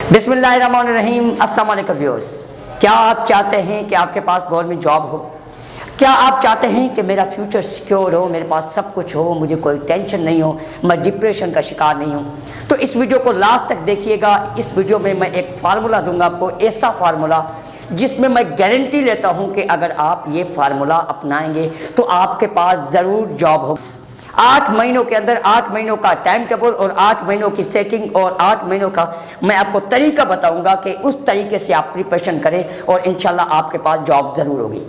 बिस्मिल्लाहिर्रहमानिर्रहीम। अस्सलाम वालेकुम व्यूअर्स। क्या आप चाहते हैं कि आपके पास गवर्नमेंट जॉब हो? क्या आप चाहते हैं कि मेरा फ्यूचर सिक्योर हो, मेरे पास सब कुछ हो, मुझे कोई टेंशन नहीं हो, मैं डिप्रेशन का शिकार नहीं हूँ? तो इस वीडियो को लास्ट तक देखिएगा। इस वीडियो में मैं एक फार्मूला दूंगा आपको, ऐसा फार्मूला जिसमें मैं गारंटी लेता हूँ कि अगर आप ये फार्मूला अपनाएंगे तो आपके पास ज़रूर जॉब हो। 8 महीनों के अंदर 8 महीनों का टाइम टेबल और 8 महीनों की सेटिंग और 8 महीनों का मैं आपको तरीका बताऊंगा कि उस तरीके से आप प्रिपरेशन करें और इंशाल्लाह आपके पास जॉब ज़रूर होगी।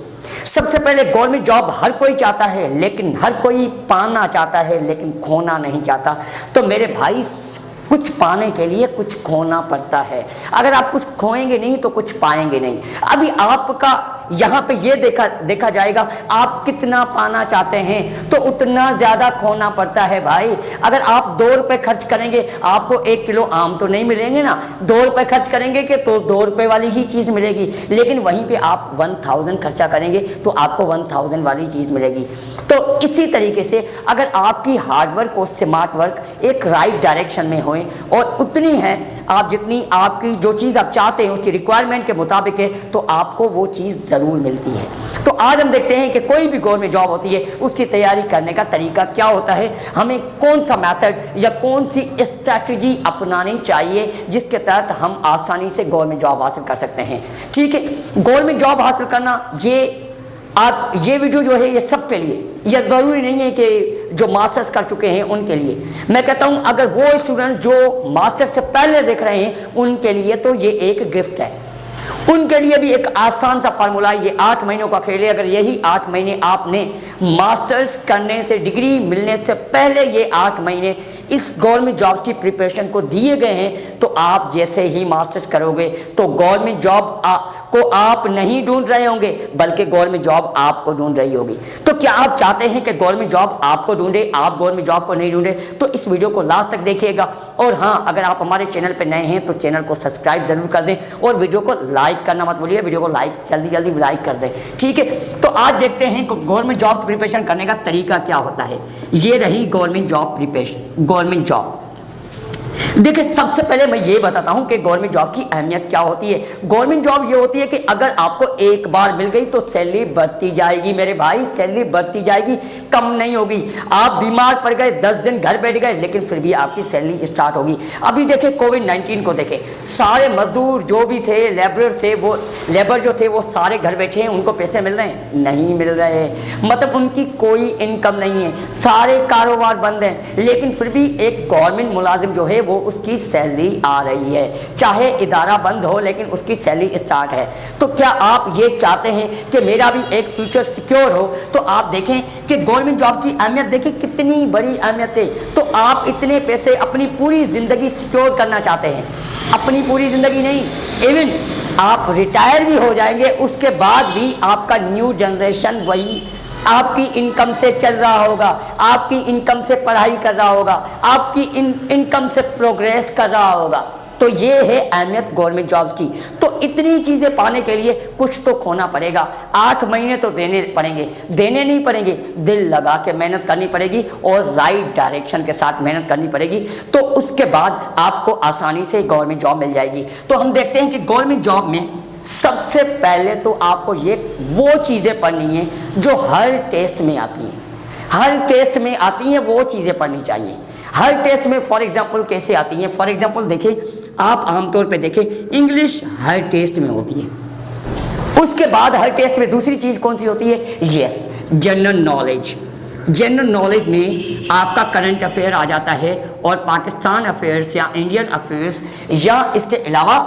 सबसे पहले गवर्नमेंट जॉब हर कोई चाहता है, लेकिन हर कोई पाना चाहता है लेकिन खोना नहीं चाहता। तो मेरे भाई, कुछ पाने के लिए कुछ खोना पड़ता है। अगर आप कुछ खोएंगे नहीं तो कुछ पाएंगे नहीं। अभी आपका यहाँ पे ये देखा जाएगा आप कितना पाना चाहते हैं तो उतना ज़्यादा खोना पड़ता है भाई। अगर आप 2 रुपये खर्च करेंगे आपको 1 किलो आम तो नहीं मिलेंगे ना। 2 रुपये खर्च करेंगे कि तो 2 रुपये वाली ही चीज़ मिलेगी, लेकिन वहीं पे आप 1000 खर्चा करेंगे तो आपको 1000 वाली चीज़ मिलेगी। तो इसी तरीके से अगर आपकी हार्डवर्क और स्मार्ट वर्क एक राइट डायरेक्शन में होए और उतनी है आप जितनी आपकी जो चीज़ आप चाहते हैं उसकी रिक्वायरमेंट के मुताबिक है तो आपको वो चीज़ ज़रूर मिलती है। तो आज हम देखते हैं कि कोई भी गवर्नमेंट जॉब होती है उसकी तैयारी करने का तरीका क्या होता है, हमें कौन सा मेथड या कौन सी स्ट्रैटेजी अपनानी चाहिए जिसके तहत हम आसानी से गवर्नमेंट जॉब हासिल कर सकते हैं। ठीक है, गवर्नमेंट जॉब हासिल करना ये वीडियो जो है ये सबके लिए, यह ज़रूरी नहीं है कि जो मास्टर्स कर चुके हैं उनके लिए। मैं कहता हूँ अगर वो स्टूडेंट जो मास्टर्स से पहले देख रहे हैं उनके लिए तो ये एक गिफ्ट है। उनके लिए भी एक आसान सा फार्मूला, ये 8 महीनों का खेल है। अगर यही 8 महीने आपने मास्टर्स करने से, डिग्री मिलने से पहले ये 8 महीने इस गवर्नमेंट जॉब की प्रिपरेशन को दिए गए हैं तो आप जैसे ही मास्टर्स करोगे तो गवर्नमेंट जॉब को आप नहीं ढूंढ रहे होंगे बल्कि गवर्नमेंट जॉब आपको ढूंढ रही होगी। तो क्या आप चाहते हैं कि गवर्नमेंट जॉब आपको ढूंढे, आप गवर्नमेंट जॉब को नहीं ढूंढे? तो इस वीडियो को लास्ट तक देखिएगा। और हाँ, अगर आप हमारे चैनल पर नए हैं तो चैनल को सब्सक्राइब जरूर कर दें और वीडियो को लाइक करना मत भूलिए। वीडियो को जल्दी लाइक कर दें। ठीक है, तो आज देखते हैं कि गवर्नमेंट जॉब प्रिपरेशन करने का तरीका क्या होता है। ये रही government job preparation. Government job देखिए, सबसे पहले मैं ये बताता हूं कि गवर्नमेंट जॉब की अहमियत क्या होती है। गवर्नमेंट जॉब ये होती है कि अगर आपको एक बार मिल गई तो सैलरी बढ़ती जाएगी मेरे भाई, सैलरी बढ़ती जाएगी, कम नहीं होगी। आप बीमार पड़ गए, 10 दिन घर बैठ गए, लेकिन फिर भी आपकी सैलरी स्टार्ट होगी। अभी देखें कोविड-19 को देखें, सारे मजदूर जो भी थे, लेबर जो थे वो सारे घर बैठे हैं, उनको पैसे मिल रहे हैं? नहीं मिल रहे, मतलब उनकी कोई इनकम नहीं है, सारे कारोबार बंद हैं, लेकिन फिर भी एक गवर्नमेंट मुलाजिम जो है वो उसकी सैलरी आ रही है। चाहे इदारा बंद हो लेकिन उसकी सैलरी स्टार्ट है। तो क्या आप ये चाहते हैं कि मेरा भी एक फ्यूचर सिक्योर हो? तो आप देखें कि गवर्नमेंट जॉब की अहमियत देखें कितनी बड़ी अहमियत है। तो आप इतने पैसे अपनी पूरी ज़िंदगी सिक्योर करना चाहते हैं, अपनी पूरी ज़िंदगी नहीं, इवन आप रिटायर भी हो जाएंगे उसके बाद भी आपका न्यू जनरेशन वही आपकी इनकम से चल रहा होगा, आपकी इनकम से पढ़ाई कर रहा होगा, आपकी इनकम से प्रोग्रेस कर रहा होगा। तो ये है अहमियत गवर्नमेंट जॉब की। तो इतनी चीज़ें पाने के लिए कुछ तो खोना पड़ेगा। 8 महीने तो देने पड़ेंगे, देने नहीं पड़ेंगे, दिल लगा के मेहनत करनी पड़ेगी और राइट डायरेक्शन के साथ मेहनत करनी पड़ेगी। तो उसके बाद आपको आसानी से गवर्नमेंट जॉब मिल जाएगी। तो हम देखते हैं कि गवर्नमेंट जॉब में सबसे पहले तो आपको ये वो चीज़ें पढ़नी है जो हर टेस्ट में आती हैं। हर टेस्ट में आती हैं वो चीज़ें पढ़नी चाहिए। हर टेस्ट में फॉर एग्जांपल कैसे आती हैं? फॉर एग्जांपल देखें, आप आमतौर पे देखें इंग्लिश हर टेस्ट में होती है। उसके बाद हर टेस्ट में दूसरी चीज़ कौन सी होती है? Yes, general knowledge. General knowledge में आपका करंट अफेयर आ जाता है और पाकिस्तान अफेयर्स या इंडियन अफेयर्स, या इसके अलावा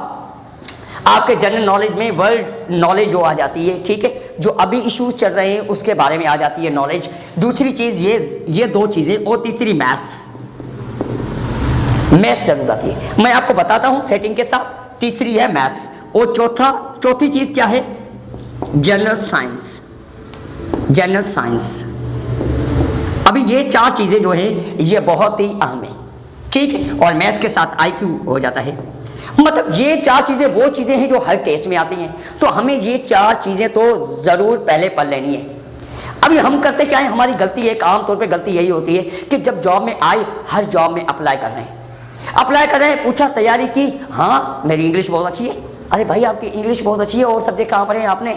आपके जनरल नॉलेज में वर्ल्ड नॉलेज जो आ जाती है, ठीक है, जो अभी इश्यूज चल रहे हैं उसके बारे में आ जाती है नॉलेज। दूसरी चीज़ ये 2 चीज़ें, और तीसरी मैथ्स जरूर आती है। मैं आपको बताता हूँ सेटिंग के साथ। तीसरी है मैथ्स और चौथी चीज़ क्या है? General science. General science. अभी ये 4 चीज़ें जो है ये बहुत ही अहम है, ठीक है, और मैथ्स के साथ IQ हो जाता है। मतलब ये 4 चीज़ें वो चीज़ें हैं जो हर टेस्ट में आती हैं। तो हमें ये 4 चीज़ें तो ज़रूर पहले पढ़ लेनी है। अभी हम करते क्या है, हमारी गलती एक आम तौर पे गलती यही होती है कि जब जॉब में आए हर जॉब में अप्लाई कर रहे हैं, अप्लाई कर रहे हैं, पूछा तैयारी की, हाँ मेरी इंग्लिश बहुत अच्छी है। अरे भाई आपकी इंग्लिश बहुत अच्छी है, और सब्जेक्ट कहाँ पढ़े हैं आपने?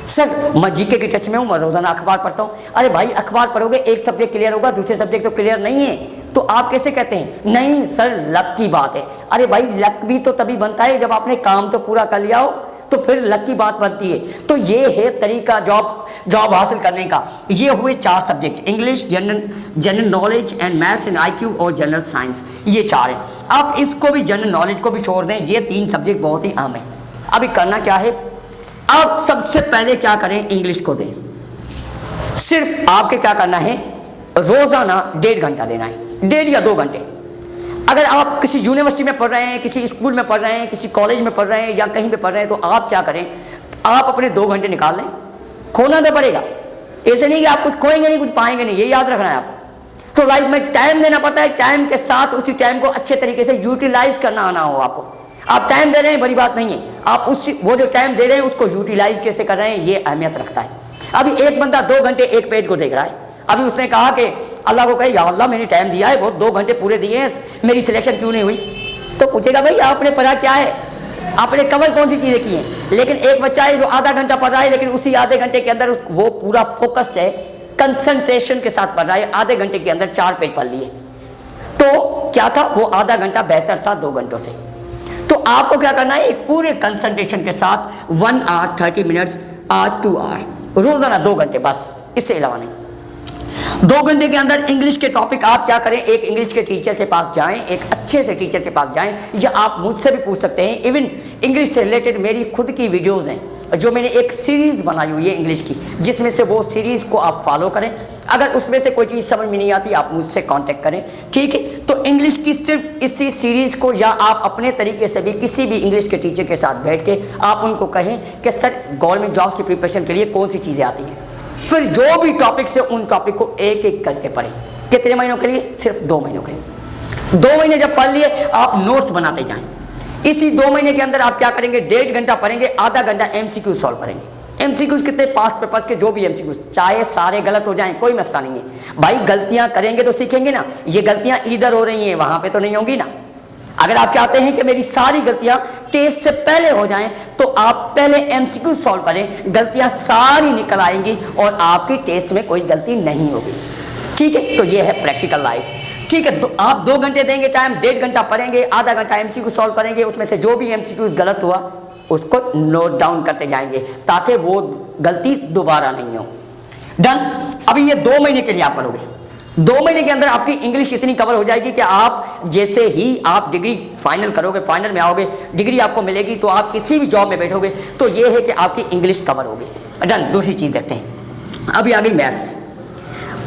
सर मैं जीके के टच में हूँ, मैं रोजाना अखबार पढ़ता हूँ। अरे भाई अखबार पढ़ोगे एक सब्जेक्ट क्लियर होगा, दूसरे सब्जेक्ट तो क्लियर नहीं है, तो आप कैसे कहते हैं नहीं सर लक की बात है? अरे भाई लक भी तो तभी बनता है जब आपने काम तो पूरा कर लिया हो, तो फिर लक की बात बनती है। तो ये है तरीका जॉब हासिल करने का। ये हुए 4 subject, English, general knowledge and maths and IQ और जनरल साइंस, ये 4 है। आप इसको भी जनरल नॉलेज को भी छोड़ दें, ये 3 सब्जेक्ट बहुत ही अहम है। अभी करना क्या है, आप सबसे पहले क्या करें, इंग्लिश को दें। सिर्फ आपके क्या करना है, रोजाना 1.5 घंटा देना है, 1.5 या 2 घंटे। अगर आप किसी यूनिवर्सिटी में पढ़ रहे हैं, किसी स्कूल में पढ़ रहे हैं, किसी कॉलेज में पढ़ रहे हैं या कहीं पे पढ़ रहे हैं, तो आप क्या करें, आप अपने 2 घंटे निकाल लें। खोना तो पड़ेगा, ऐसे नहीं कि आप कुछ खोएंगे नहीं, कुछ पाएंगे नहीं, ये याद रखना है आपको। तो लाइफ में टाइम देना पड़ता है, टाइम के साथ उसी टाइम को अच्छे तरीके से यूटिलाइज करना आना हो आपको। आप टाइम दे रहे हैं बड़ी बात नहीं है, आप वो जो टाइम दे रहे हैं उसको यूटिलाइज कैसे कर रहे हैं, ये अहमियत रखता है। अभी एक बंदा 2 घंटे एक पेज को देख रहा है, अभी उसने कहा कि अल्लाह को कहे या अल्लाह मैंने टाइम दिया है बहुत, 2 घंटे पूरे दिए हैं, मेरी सिलेक्शन क्यों नहीं हुई? तो पूछेगा भाई आपने पढ़ा क्या है, आपने कवर कौन सी चीज़ें की हैं? लेकिन एक बच्चा है जो आधा घंटा पढ़ रहा है, लेकिन उसी आधे घंटे के अंदर वो पूरा फोकस्ड है, कंसंट्रेशन के साथ पढ़ रहा है, आधे घंटे के अंदर 4 पेज पढ़ लिए। तो क्या था, वो आधा घंटा बेहतर था 2 घंटों से। तो आपको क्या करना है, एक पूरे कंसंट्रेशन के साथ 1 आवर 30 मिनट्स और 2 आवर रोजाना 2 घंटे, बस इससे अलावा नहीं। 2 घंटे के अंदर इंग्लिश के टॉपिक आप क्या करें, एक इंग्लिश के टीचर के पास जाएं, एक अच्छे से टीचर के पास जाएं, या आप मुझसे भी पूछ सकते हैं। इवन इंग्लिश से रिलेटेड मेरी खुद की वीडियोस हैं, जो मैंने एक सीरीज़ बनाई हुई है इंग्लिश की, जिसमें से वो सीरीज़ को आप फॉलो करें। अगर उसमें से कोई चीज़ समझ में नहीं आती आप मुझसे कांटेक्ट करें, ठीक है? तो इंग्लिश की सिर्फ इसी सीरीज़ को, या आप अपने तरीके से भी किसी भी इंग्लिश के टीचर के साथ बैठ के आप उनको कहें कि सर गवर्नमेंट जॉब्स की प्रिपरेशन के लिए कौन सी चीज़ें आती हैं, फिर जो भी टॉपिक से उन टॉपिक को एक एक करके पढ़ें। कितने महीनों के लिए? सिर्फ 2 महीनों के लिए। 2 महीने जब पढ़ लिए आप नोट्स बनाते जाएं। इसी 2 महीने के अंदर आप क्या करेंगे, 1.5 घंटा पढ़ेंगे, आधा घंटा MCQ सॉल्व करेंगे। MCQ कितने, पास्ट पेपर्स के जो भी MCQ, चाहे सारे गलत हो जाएं कोई मसला नहीं है भाई, गलतियां करेंगे तो सीखेंगे ना। ये गलतियां इधर हो रही हैं वहां पे तो नहीं होंगी ना। अगर आप चाहते हैं कि मेरी सारी गलतियां टेस्ट से पहले हो जाएं, तो आप पहले MCQ सॉल्व करें, गलतियां सारी निकल आएंगी और आपकी टेस्ट में कोई गलती नहीं होगी, ठीक है? तो ये है प्रैक्टिकल लाइफ, ठीक है? तो आप 2 घंटे देंगे टाइम, 1.5 घंटा पढ़ेंगे, आधा घंटा MCQ सॉल्व करेंगे, उसमें से जो भी MCQ गलत हुआ उसको नोट डाउन करते जाएंगे ताकि वो गलती दोबारा नहीं हो। डन। अभी ये 2 महीने के लिए आप करोगे, 2 महीने के अंदर आपकी इंग्लिश इतनी कवर हो जाएगी कि आप जैसे ही आप डिग्री फाइनल करोगे, फाइनल में आओगे, डिग्री आपको मिलेगी, तो आप किसी भी जॉब में बैठोगे तो ये है कि आपकी इंग्लिश कवर होगी। डन। दूसरी चीज़ देखते हैं, अभी आ गई मैथ्स।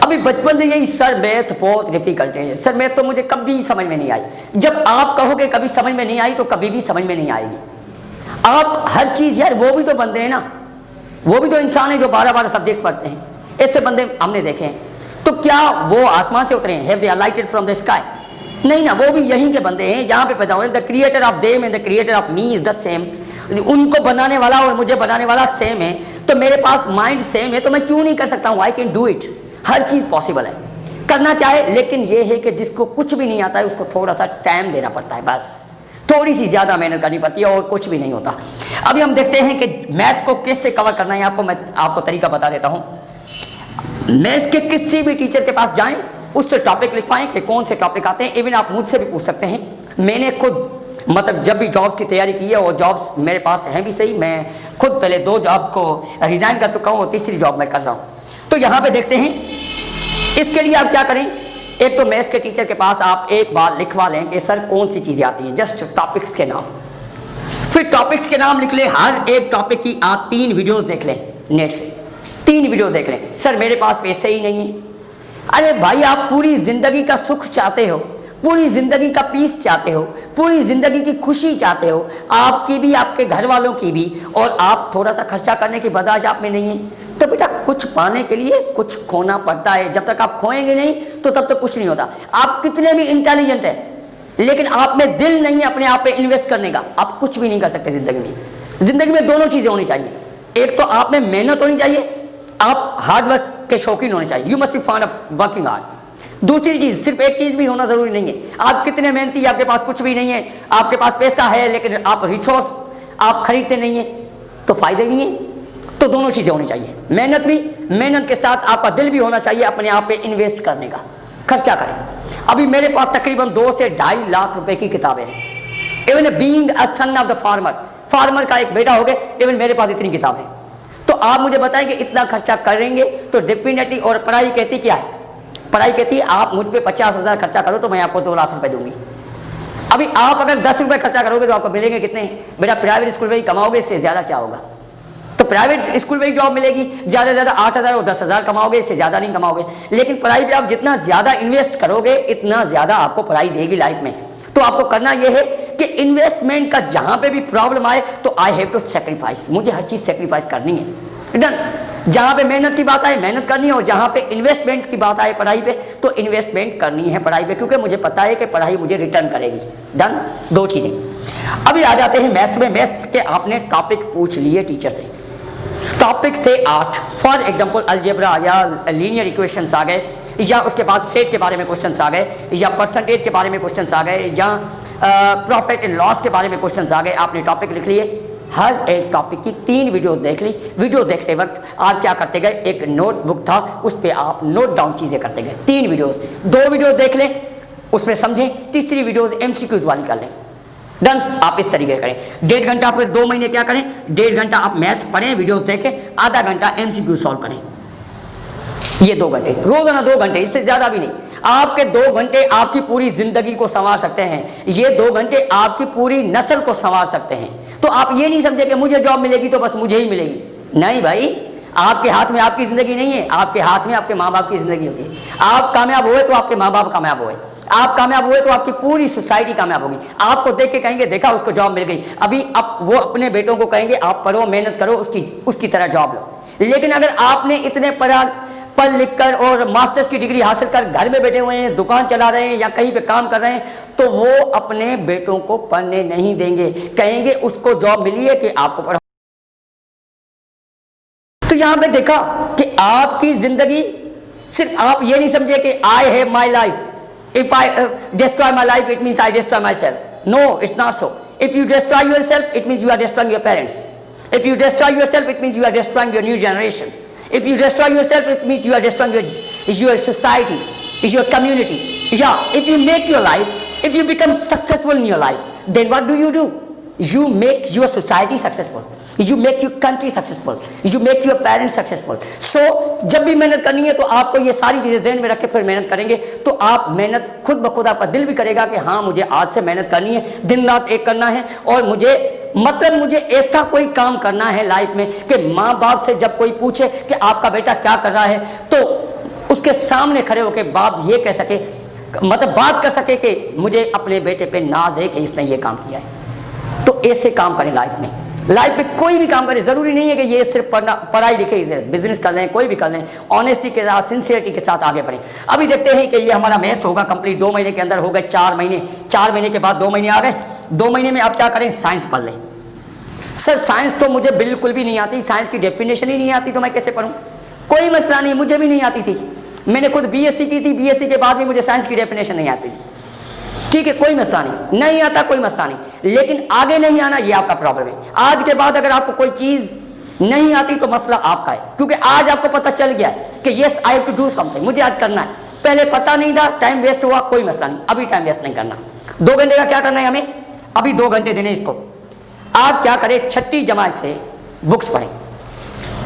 अभी बचपन से यही सर मैथ बहुत डिफिकल्ट है, सर मैथ तो मुझे कभी समझ में नहीं आई। जब आप कहोगे कभी समझ में नहीं आई तो कभी भी समझ में नहीं आएगी। आप हर चीज़, यार वो भी तो बंदे हैं ना, वो भी तो इंसान है जो 12-12 सब्जेक्ट पढ़ते हैं, ऐसे बंदे हमने देखे हैं। तो क्या वो आसमान से उतरे हैं, have they alighted from the sky? नहीं ना, वो भी यहीं के बंदे हैं, यहाँ पे पैदा हुए। The creator of them and the creator of me is the same. उनको बनाने वाला और मुझे बनाने वाला सेम है, तो मेरे पास माइंड सेम है, तो मैं क्यों नहीं कर सकता हूँ? I can do it. Her cheese possible है, करना क्या है। लेकिन ये है कि जिसको कुछ भी नहीं आता है उसको थोड़ा सा टाइम देना पड़ता है, बस थोड़ी सी ज़्यादा मेहनत करनी पड़ती है और कुछ भी नहीं होता। अभी हम देखते हैं कि मैथ्स को कैसे कवर करना है। मैं आपको तरीका बता देता हूँ। मैथ्स के किसी भी टीचर के पास जाएं, उससे टॉपिक लिखवाएं कि कौन से टॉपिक आते हैं। इवन आप मुझसे भी पूछ सकते हैं। मैंने खुद मतलब जब भी जॉब्स की तैयारी की है, और जॉब्स मेरे पास हैं भी सही, मैं खुद पहले 2 जॉब को रिज़ाइन कर चुका हूँ और तीसरी जॉब मैं कर रहा हूँ। तो यहाँ पे देखते हैं, इसके लिए आप क्या करें, एक तो मैथ्स के टीचर के पास आप एक बार लिखवा लें कि सर कौन सी चीज़ें आती हैं, जस्ट टॉपिक्स के नाम। फिर टॉपिक्स के नाम लिख लें, हर एक टॉपिक की आप 3 वीडियोज़ देख लें, नेट से 3 वीडियो देख लें। सर मेरे पास पैसे ही नहीं है। अरे भाई आप पूरी ज़िंदगी का सुख चाहते हो, पूरी ज़िंदगी का पीस चाहते हो, पूरी ज़िंदगी की खुशी चाहते हो, आपकी भी आपके घर वालों की भी, और आप थोड़ा सा खर्चा करने की बर्दाश्त आप में नहीं है, तो बेटा कुछ पाने के लिए कुछ खोना पड़ता है। जब तक आप खोएंगे नहीं तो तब तक कुछ नहीं होता। आप कितने भी इंटेलिजेंट हैं, लेकिन आप में दिल नहीं है अपने आप पे इन्वेस्ट करने का, आप कुछ भी नहीं कर सकते ज़िंदगी में। ज़िंदगी में दोनों चीज़ें होनी चाहिए, एक तो आप में मेहनत होनी चाहिए, आप हार्ड वर्क के शौकीन होने चाहिए। You must be fond of working hard. दूसरी चीज़, सिर्फ एक चीज़ भी होना ज़रूरी नहीं है। आप कितने मेहनती, आपके पास कुछ भी नहीं है, आपके पास पैसा है लेकिन आप रिसोर्स आप खरीदते नहीं है तो फ़ायदा नहीं है। तो दोनों चीज़ें होनी चाहिए, मेहनत भी, मेहनत के साथ आपका दिल भी होना चाहिए अपने आप पे इन्वेस्ट करने का, खर्चा करें। अभी मेरे पास तकरीबन 2 से 2.5 लाख रुपए की किताबें हैं। Even being a son of the farmer का एक बेटा हो गए, इवन मेरे पास इतनी किताबें। तो आप मुझे बताएं कि इतना खर्चा करेंगे तो डेफिनेटली, और पढ़ाई कहती क्या है, पढ़ाई कहती है आप मुझ पे 50,000 खर्चा करो तो मैं आपको 2 लाख रुपए दूंगी। अभी आप अगर 10 रुपए खर्चा करोगे तो आपको मिलेंगे कितने? बेटा प्राइवेट स्कूल में ही कमाओगे, इससे ज़्यादा क्या होगा? तो प्राइवेट स्कूल में ही जॉब मिलेगी, ज़्यादा से ज़्यादा 8,000 और 10,000 कमाओगे, इससे ज़्यादा नहीं कमाओगे। लेकिन पढ़ाई पे आप जितना ज़्यादा इन्वेस्ट करोगे इतना ज़्यादा आपको पढ़ाई देगी लाइफ में। तो आपको करना यह है कि इन्वेस्टमेंट का जहाँ पे भी प्रॉब्लम आए तो आई हैव टू सेक्रीफाइस, मुझे हर चीज़ सेक्रीफाइस करनी है। डन। जहाँ पे मेहनत की बात आए मेहनत करनी है, और जहाँ पे इन्वेस्टमेंट की बात आए पढ़ाई पे तो इन्वेस्टमेंट करनी है पढ़ाई पे, क्योंकि मुझे पता है कि पढ़ाई मुझे रिटर्न करेगी। डन। 2 चीज़ें। अभी आ जाते हैं मैथ्स में। मैथ्स के आपने टॉपिक पूछ लिए टीचर से, टॉपिक थे 8। फॉर एग्जांपल अलजेब्रा या लीनियर इक्वेशंस आ गए, या उसके बाद सेट के बारे में क्वेश्चंस आ गए, या परसेंटेज के बारे में क्वेश्चंस आ गए, या प्रॉफिट एंड लॉस के बारे में क्वेश्चंस आ गए। आपने टॉपिक लिख लिए, हर एक टॉपिक की 3 वीडियो देख ली। वीडियो देखते वक्त आप क्या करते गए, एक नोटबुक था उस पर आप नोट डाउन चीज़ें करते गए। 3 वीडियोस, 2 वीडियो देख लें उसमें समझें, तीसरी वीडियोस MCQ वाली कर लें। डन। आप इस तरीके करें। 1.5 घंटा, फिर 2 महीने क्या करें, 1.5 घंटा आप मैथ्स पढ़ें, वीडियोस देखें, आधा घंटा MCQ सॉल्व करें। ये 2 घंटे रोजाना, 2 घंटे, इससे ज़्यादा भी नहीं। आपके 2 घंटे आपकी पूरी जिंदगी को संवार सकते हैं। ये 2 घंटे आपकी पूरी नस्ल को संवार सकते हैं। तो आप ये नहीं समझे कि मुझे जॉब मिलेगी तो बस मुझे ही मिलेगी। नहीं भाई, आपके हाथ में आपकी ज़िंदगी नहीं है, आपके हाथ में आपके माँ बाप की ज़िंदगी होती है। आप कामयाब हुए तो आपके माँ बाप कामयाब हुए, आप कामयाब हुए तो आपकी पूरी सोसाइटी कामयाब होगी। आपको देख के कहेंगे देखा उसको जॉब मिल गई। अभी अब वो अपने बेटों को कहेंगे आप पढ़ो, मेहनत करो, उसकी तरह जॉब लो। लेकिन अगर आपने इतने पढ़ लिख कर और मास्टर्स की डिग्री हासिल कर घर में बैठे हुए हैं, दुकान चला रहे हैं या कहीं पे काम कर रहे हैं, तो वो अपने बेटों को पढ़ने नहीं देंगे, कहेंगे उसको जॉब मिली है कि आपको पढ़ो। तो यहां पे देखा कि आपकी जिंदगी, सिर्फ आप ये नहीं समझे कि I have my life, if I destroy my life it means I destroy myself. No, it's not so. If you destroy yourself it means you are destroying your parents. If you destroy yourself, it means you are destroying your new generation. If you destroy yourself, it means you are destroying your society, your community. Yeah, if you make your life, if you become successful in your life, then what do? You make your society successful. You make your country successful. You make your parents successful. So, जब भी मेहनत करनी है तो आपको ये सारी चीज़ें ज़हन में रख के फिर मेहनत करेंगे तो आप मेहनत खुद ब खुद आपका दिल भी करेगा कि हाँ मुझे आज से मेहनत करनी है, दिन रात एक करना है, और मुझे ऐसा कोई काम करना है लाइफ में कि माँ बाप से जब कोई पूछे कि आपका बेटा क्या कर रहा है तो उसके सामने खड़े होकर बाप ये कह सके, मतलब बात कर सके कि मुझे अपने बेटे पे नाज है कि इसने ये काम किया है। तो ऐसे काम करें लाइफ में। लाइफ में कोई भी काम करें, ज़रूरी नहीं है कि ये सिर्फ पढ़ाई लिखाई से, बिजनेस कर लें, कोई भी कर लें, ऑनेस्टी के साथ, सिंसियरिटी के साथ आगे बढ़ें। अभी देखते हैं कि ये हमारा मैथ्स होगा कंप्लीट, 2 महीने के अंदर हो गए 4 महीने, 4 महीने के बाद 2 महीने आ गए। 2 महीने में आप क्या करें, साइंस पढ़ लें। सर साइंस तो मुझे बिल्कुल भी नहीं आती, साइंस की डेफिनेशन ही नहीं आती तो मैं कैसे पढ़ूँ? कोई मसला नहीं, मुझे भी नहीं आती थी, मैंने खुद BSc की थी, BSc के बाद भी मुझे साइंस की डेफिनेशन नहीं आती थी। ठीक है, कोई मसला नहीं आता, कोई मसला नहीं, लेकिन आगे नहीं आना ये आपका प्रॉब्लम है। आज के बाद अगर आपको कोई चीज़ नहीं आती तो मसला आपका है, क्योंकि आज आपको पता चल गया है कि yes I have to do something, मुझे आज करना है। पहले पता नहीं था, टाइम वेस्ट हुआ, कोई मसला नहीं, अभी टाइम वेस्ट नहीं करना। 2 घंटे का क्या करना है हमें, अभी 2 घंटे देने इसको। आप क्या करें, छठी जमात से बुक्स पढ़ें,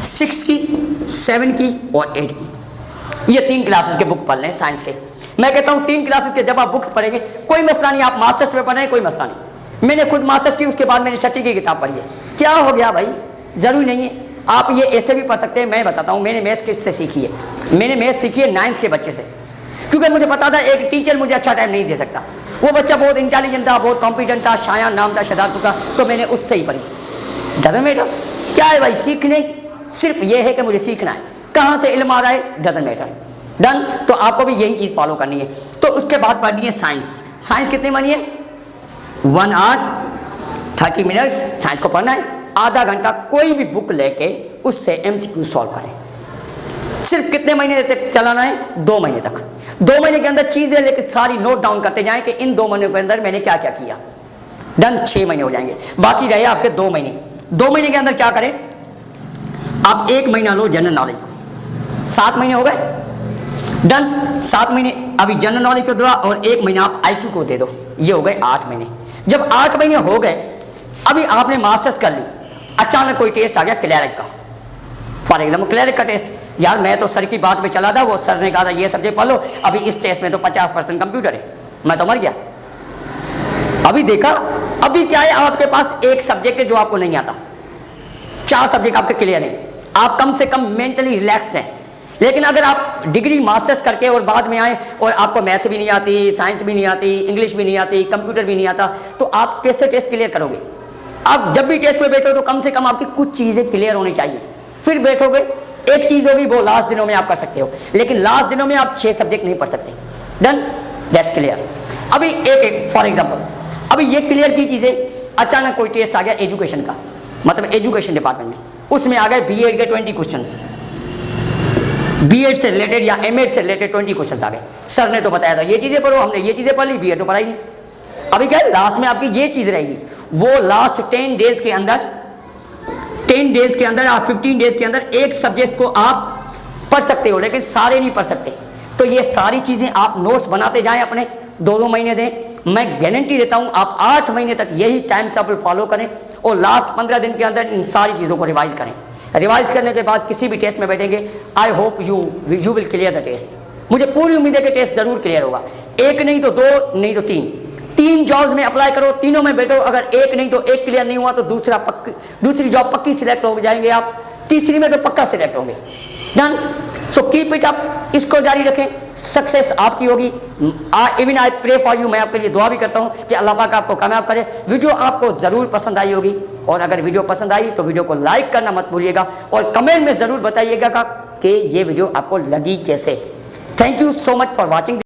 6 की, 7 की और 8 की। ये 3 क्लासेस के बुक पढ़ लें साइंस के। मैं कहता हूँ 3 क्लासेस के जब आप बुक्स पढ़ेंगे कोई मसला नहीं, आप मास्टर्स में पढ़ें कोई मसला नहीं। मैंने खुद मास्टर्स की, उसके बाद मैंने छठी की किताब पढ़ी है। क्या हो गया भाई, ज़रूरी नहीं है, आप ये ऐसे भी पढ़ सकते हैं। मैं बताता हूँ मैंने मैथ्स किससे सीखी है। मैंने मैथ्स सीखी है 9th के बच्चे से, क्योंकि मुझे पता था एक टीचर मुझे अच्छा टाइम नहीं दे सकता। वो बच्चा बहुत इंटेलिजेंट था, बहुत कॉम्पिटेंट था, शायान नाम था, शदारतू था, तो मैंने उससे ही पढ़ी। डजंट मैटर क्या है भाई, सीखने सिर्फ ये है कि मुझे सीखना है, कहाँ से इल्म आ रहा है डजंट मैटर। डन। तो आपको भी यही चीज़ फॉलो करनी है। तो उसके बाद पढ़नी है साइंस। साइंस कितनी मानी है, 1 आवर 30 मिनट्स साइंस को पढ़ना है। आधा घंटा कोई भी बुक लेके उससे MCQ सॉल्व करें। सिर्फ कितने महीने तक चलाना है, 2 महीने तक। 2 महीने के अंदर चीज़ें लेकर सारी नोट डाउन करते जाएं कि इन 2 महीनों के अंदर मैंने क्या क्या किया। डन, 6 महीने हो जाएंगे। बाकी रहे आपके 2 महीने। 2 महीने के अंदर क्या करें, आप 1 महीना लो जनरल नॉलेज को, 7 महीने हो गए। डन, 7 महीने अभी जनरल नॉलेज को दो और 1 महीना आप IQ को दे दो, ये हो गए 8 महीने। जब 8 महीने हो गए, अभी आपने मास्टर्स कर ली, अचानक कोई टेस्ट आ गया क्लैरिक का, फॉर एग्जाम्पल क्लैरिक का टेस्ट। यार मैं तो सर की बात पे चला था, वो सर ने कहा था ये सब्जेक्ट पढ़ लो, अभी इस टेस्ट में तो 50% कंप्यूटर है, मैं तो मर गया। अभी देखा, अभी क्या है, आपके पास एक सब्जेक्ट है जो आपको नहीं आता, 4 सब्जेक्ट आपके क्लियर हैं, आप कम से कम मेंटली रिलैक्स्ड हैं। लेकिन अगर आप डिग्री मास्टर्स करके और बाद में आए और आपको मैथ भी नहीं आती, साइंस भी नहीं आती, इंग्लिश भी नहीं आती, कंप्यूटर भी नहीं आता, तो आप कैसे टेस्ट क्लियर करोगे? आप जब भी टेस्ट में बैठो तो कम से कम आपकी कुछ चीज़ें क्लियर होनी चाहिए, फिर बैठोगे। एक चीज़ होगी वो लास्ट दिनों में आप कर सकते हो, लेकिन लास्ट दिनों में आप 6 सब्जेक्ट नहीं पढ़ सकते। Done, that's clear. अभी एक फॉर एग्जाम्पल, अभी ये क्लियर की चीज़ें, अचानक कोई टेस्ट आ गया एजुकेशन का, मतलब एजुकेशन डिपार्टमेंट में, उसमें आ गए बीएड के 20 क्वेश्चंस, बीएड से रिलेटेड या एमएड से रिलेटेड 20 क्वेश्चंस आ गए। सर ने तो बताया था ये चीज़ें पढ़ो, हमने ये चीज़ें पढ़ ली, बीएड तो पढ़ाई नहीं। अभी क्या है, लास्ट में आपकी ये चीज़ रहेगी, वो लास्ट 10 डेज के अंदर, 10 डेज के अंदर आप 15 डेज के अंदर एक सब्जेक्ट को आप पढ़ सकते हो, लेकिन सारे नहीं पढ़ सकते। तो ये सारी चीज़ें आप नोट्स बनाते जाएं, अपने 2-2 महीने दें। मैं गारंटी देता हूं आप 8 महीने तक यही टाइम टेबल फॉलो करें और लास्ट 15 दिन के अंदर इन सारी चीज़ों को रिवाइज करें। रिवाइज करने के बाद किसी भी टेस्ट में बैठेंगे, I hope you will clear the test. मुझे पूरी उम्मीद है कि टेस्ट जरूर क्लियर होगा। 1 नहीं तो 2 नहीं तो 3 जॉब्स में अप्लाई करो, तीनों में बैठो। अगर 1 नहीं तो 1 क्लियर नहीं हुआ तो दूसरी जॉब पक्की सिलेक्ट हो जाएंगे आप, तीसरी में तो पक्का सिलेक्ट होंगे। Done, so keep it up, इसको जारी रखें, सक्सेस आपकी होगी। Even I pray for you, मैं आपके लिए दुआ भी करता हूं कि अल्लाह पाक आपको कामयाब करे। वीडियो आपको ज़रूर पसंद आई होगी, और अगर वीडियो पसंद आई तो वीडियो को लाइक करना मत भूलिएगा और कमेंट में ज़रूर बताइएगा कि ये वीडियो आपको लगी कैसे। Thank you so much for watching.